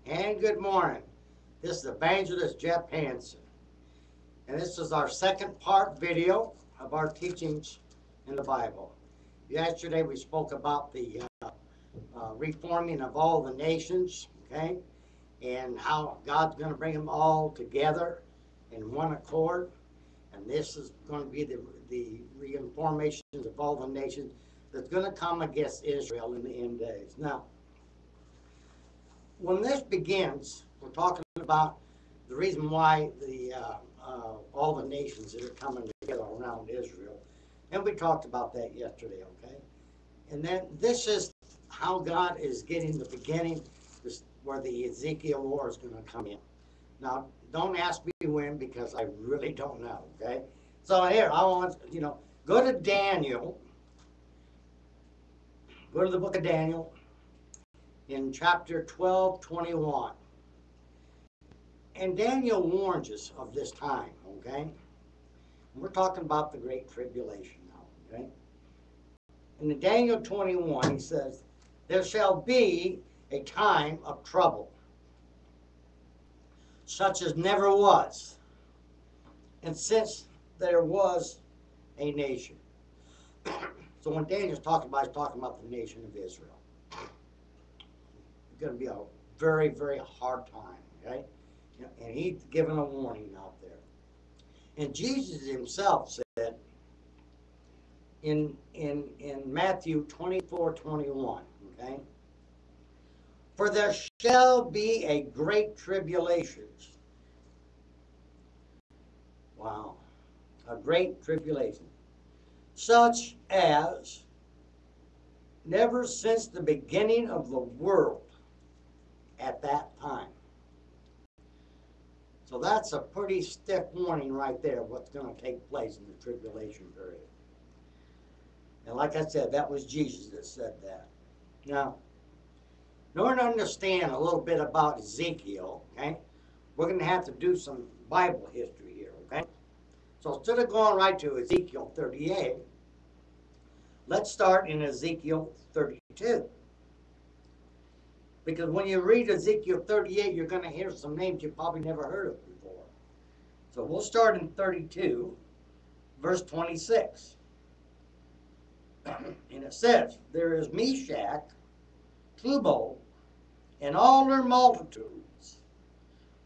And good morning. This is Evangelist Jeff Hansen. And this is our second part video of our teachings in the Bible. Yesterday we spoke about the reforming of all the nations, okay? And how God's going to bring them all together in one accord. And this is going to be the reformation of all the nations that's going to come against Israel in the end days. Now, when this begins, we're talking about the reason why all the nations that are coming together around Israel. And we talked about that yesterday, okay? And then this is how God is getting the beginning, where the Ezekiel war is going to come in. Now, don't ask me when, because I really don't know, okay? So here, I want, go to Daniel. Go to the book of Daniel in chapter 12:21. And Daniel warns us of this time, okay? And we're talking about the Great Tribulation now, okay? In Daniel 21, he says, there shall be a time of trouble, such as never was, and since there was a nation. So when Daniel's talking about, he's talking about the nation of Israel. It's going to be a very, very hard time, okay? And he's given a warning out there. And Jesus himself said in Matthew 24:21, okay? For there shall be a great tribulation. Wow. A great tribulation. Such as never since the beginning of the world at that time. So that's a pretty stiff warning right there of what's going to take place in the tribulation period. And like I said, that was Jesus that said that. Now, in order to understand a little bit about Ezekiel, okay, we're going to have to do some Bible history here, okay? So instead of going right to Ezekiel 38, let's start in Ezekiel 32. Because when you read Ezekiel 38, you're going to hear some names you probably never heard of before. So we'll start in 32, verse 26. And it says, there is Meshach, Tubal, and all their multitudes.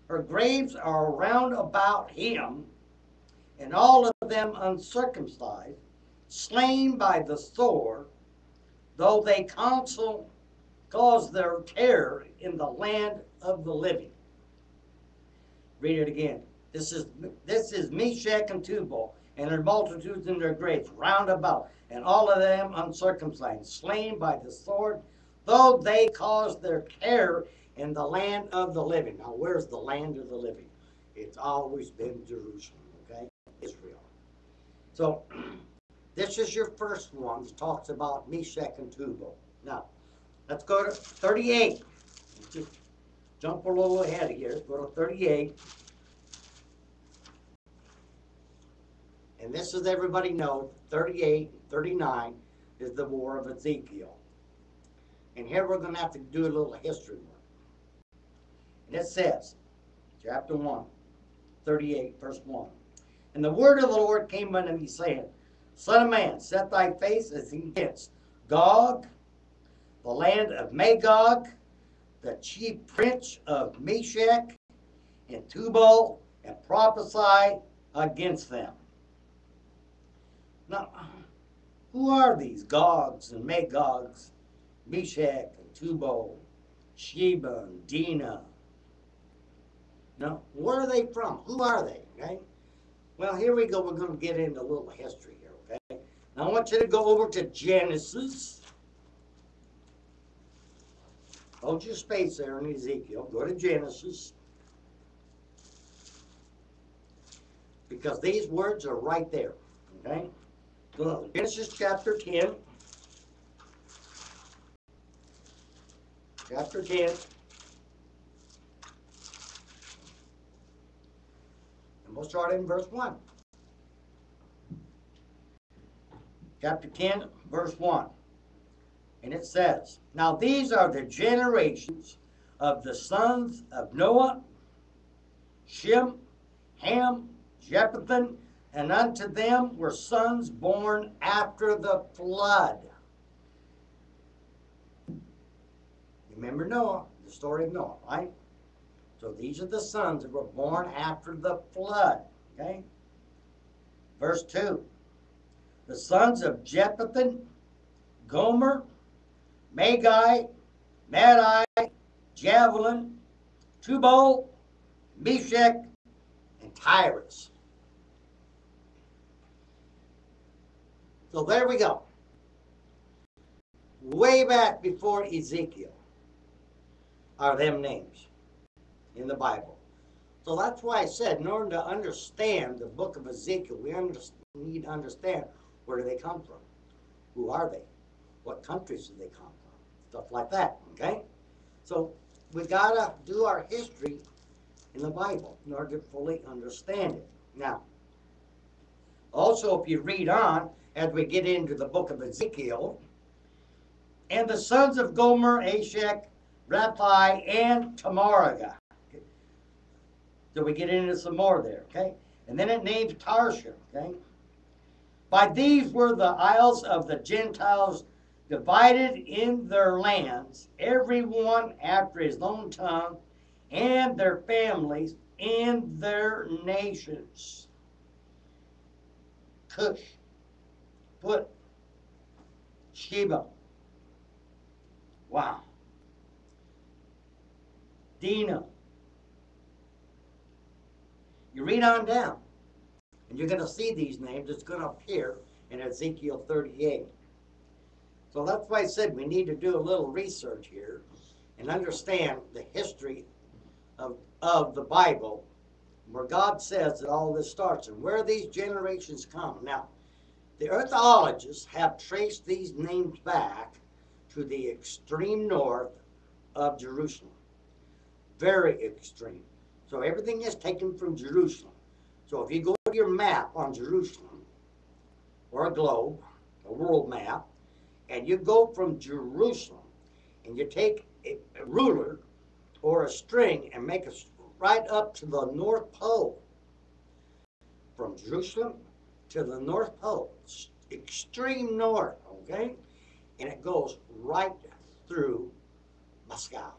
Her graves are round about him, and all of them uncircumcised, slain by the sword, though they cause their terror in the land of the living. Read it again. This is Meshach and Tubal, and their multitudes in their graves round about, and all of them uncircumcised, slain by the sword, though they caused their terror in the land of the living. Now, where's the land of the living? It's always been Jerusalem, okay? Israel. So, this is your first one that talks about Meshach and Tubal. Now, let's go to 38. Let's just jump a little ahead here. Go to 38. And this is, everybody knows, 38 and 39 is the war of Ezekiel. And here we're going to have to do a little history work. And it says, chapter 1, 38, verse 1. And the word of the Lord came unto me, saying, Son of man, set thy face as against Gog, the land of Magog, the chief prince of Meshach and Tubal, and prophesy against them. Now, who are these Gogs and Magogs, Meshach and Tubal, Sheba and Dinah? Now, where are they from? Who are they? Okay. Well, here we go. We're going to get into a little history here, okay? Now, I want you to go over to Genesis. Hold your space there in Ezekiel. Go to Genesis. Because these words are right there, okay? Go to Genesis chapter 10. Chapter 10. And we'll start in verse 1. Chapter 10, verse 1. And it says, Now these are the generations of the sons of Noah, Shem, Ham, Japheth, and unto them were sons born after the flood. Remember Noah, the story of Noah, right? So these are the sons that were born after the flood, okay? Verse 2. The sons of Japheth, Gomer, Magi, Madai, Javelin, Tubal, Meshach, and Tyrus. So there we go. Way back before Ezekiel are them names in the Bible. So that's why I said, in order to understand the book of Ezekiel, we need to understand where do they come from? Who are they? What countries do they come from? Stuff like that, okay? So we got to do our history in the Bible in order to fully understand it. Now, also if you read on, as we get into the book of Ezekiel, and the sons of Gomer, Ashek, Raphi, and Tamaragah. Okay. So we get into some more there, okay? And then it names Tarshish, okay? By these were the isles of the Gentiles divided in their lands, every one after his own tongue, and their families, and their nations. Cush, Put, Sheba. Wow. Dinah. You read on down, and you're going to see these names. It's going to appear in Ezekiel 38. So that's why I said we need to do a little research here and understand the history of the Bible, where God says that all this starts and where these generations come. Now, the archaeologists have traced these names back to the extreme north of Jerusalem. Very extreme. So everything is taken from Jerusalem. So if you go to your map on Jerusalem, or a globe, a world map, and you go from Jerusalem, and you take a ruler or a string and make it right up to the North Pole. From Jerusalem to the North Pole, extreme north, okay? And it goes right through Moscow.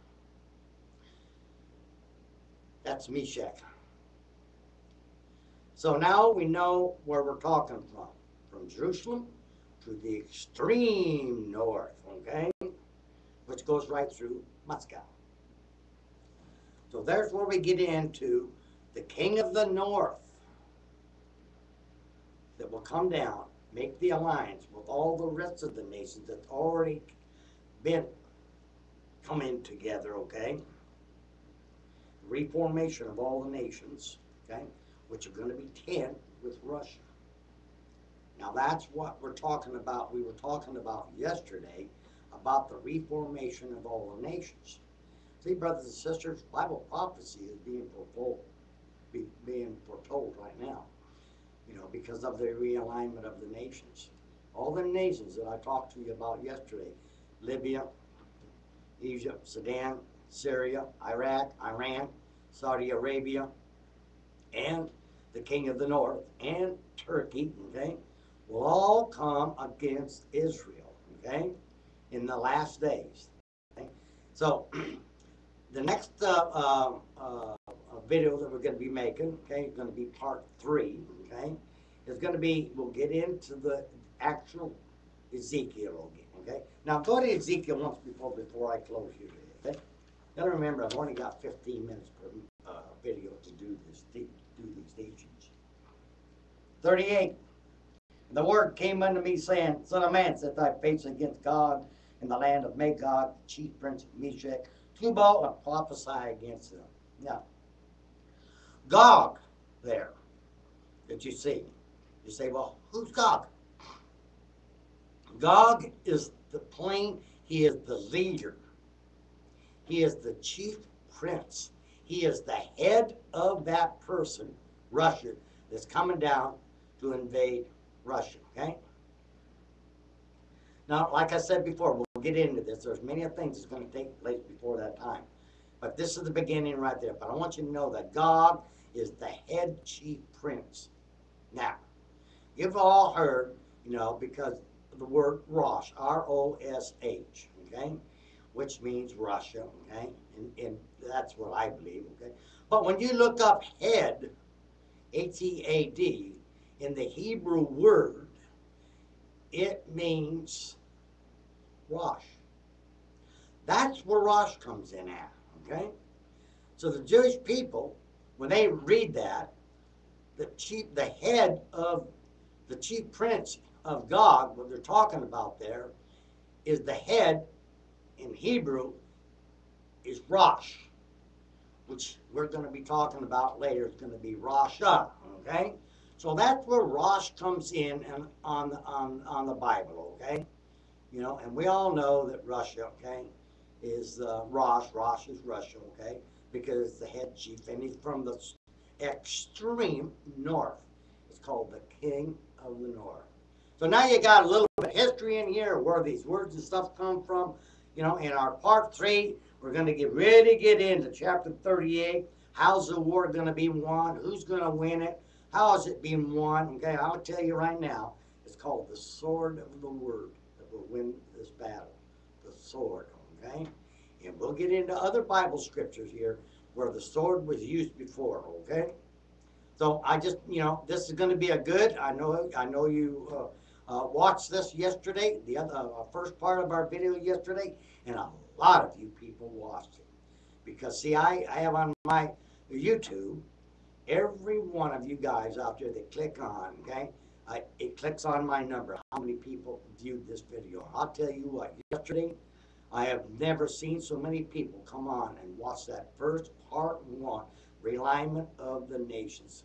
That's Meshach. So now we know where we're talking from Jerusalem to the extreme north, okay? Which goes right through Moscow. So there's where we get into the king of the north that will come down, make the alliance with all the rest of the nations that's already been coming together, okay? Reformation of all the nations, okay? Which are going to be 10 with Russia. Now that's what we're talking about. We were talking about yesterday about the reformation of all the nations. See, brothers and sisters, Bible prophecy is being foretold right now, you know, because of the realignment of the nations. All the nations that I talked to you about yesterday, Libya, Egypt, Sudan, Syria, Iraq, Iran, Saudi Arabia, and the king of the north, and Turkey, okay, will all come against Israel, okay, in the last days. Okay? So, the next video that we're going to be making, okay, is going to be part 3, okay, is going to be, we'll get into the actual Ezekiel again, okay. Now, go to Ezekiel once before I close here today, okay. Now remember, I've only got 15 minutes per video to do these teachings. 38. The word came unto me, saying, Son of man, set thy face against God in the land of Magog, the chief prince of Meshach, Tubal, and prophesy against them. Now, Gog there that you see. You say, well, who's Gog? Gog is the plain, he is the leader. He is the chief prince. He is the head of that person, Russia, that's coming down to invade Russia, okay? Now, like I said before, we'll get into this. There's many things that's going to take place before that time. But this is the beginning right there. But I want you to know that Gog is the head chief prince. Now, you've all heard, because of the word Rosh, R-O-S-H, okay, which means Russia, okay, and that's what I believe, okay. But when you look up head, H-E-A-D, in the Hebrew word, it means Rosh. That's where Rosh comes in at, okay? So the Jewish people, when they read that, the head of the chief prince of Gog, what they're talking about there, is the head in Hebrew is Rosh, which we're going to be talking about later. It's going to be Rasha, okay? So that's where Rosh comes in and on the Bible, okay? And we all know that Russia, okay, is Rosh. Rosh is Russia, okay, because it's the head chief, and he's from the extreme north. It's called the King of the North. So now you got a little bit of history in here, where these words and stuff come from. In our part 3, we're going to get into chapter 38. How's the war going to be won? Who's going to win it? How is it being won? Okay, I'll tell you right now, it's called the sword of the word that will win this battle. The sword, okay? And we'll get into other Bible scriptures here where the sword was used before, okay? So I just, this is going to be a good, I know you watched this yesterday, the first part of our video yesterday, and a lot of you people watched it. Because, see, I have on my YouTube, every one of you guys out there that click on, okay, it clicks on my number, how many people viewed this video. I'll tell you what, yesterday, I have never seen so many people come on and watch that first part 1, Re-Alignment of the Nations.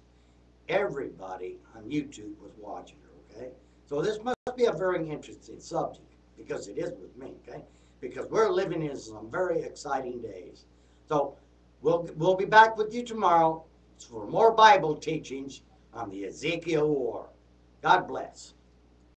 Everybody on YouTube was watching her, okay? So this must be a very interesting subject, because it is with me, okay? Because we're living in some very exciting days. So we'll be back with you tomorrow for more Bible teachings on the Ezekiel War. God bless.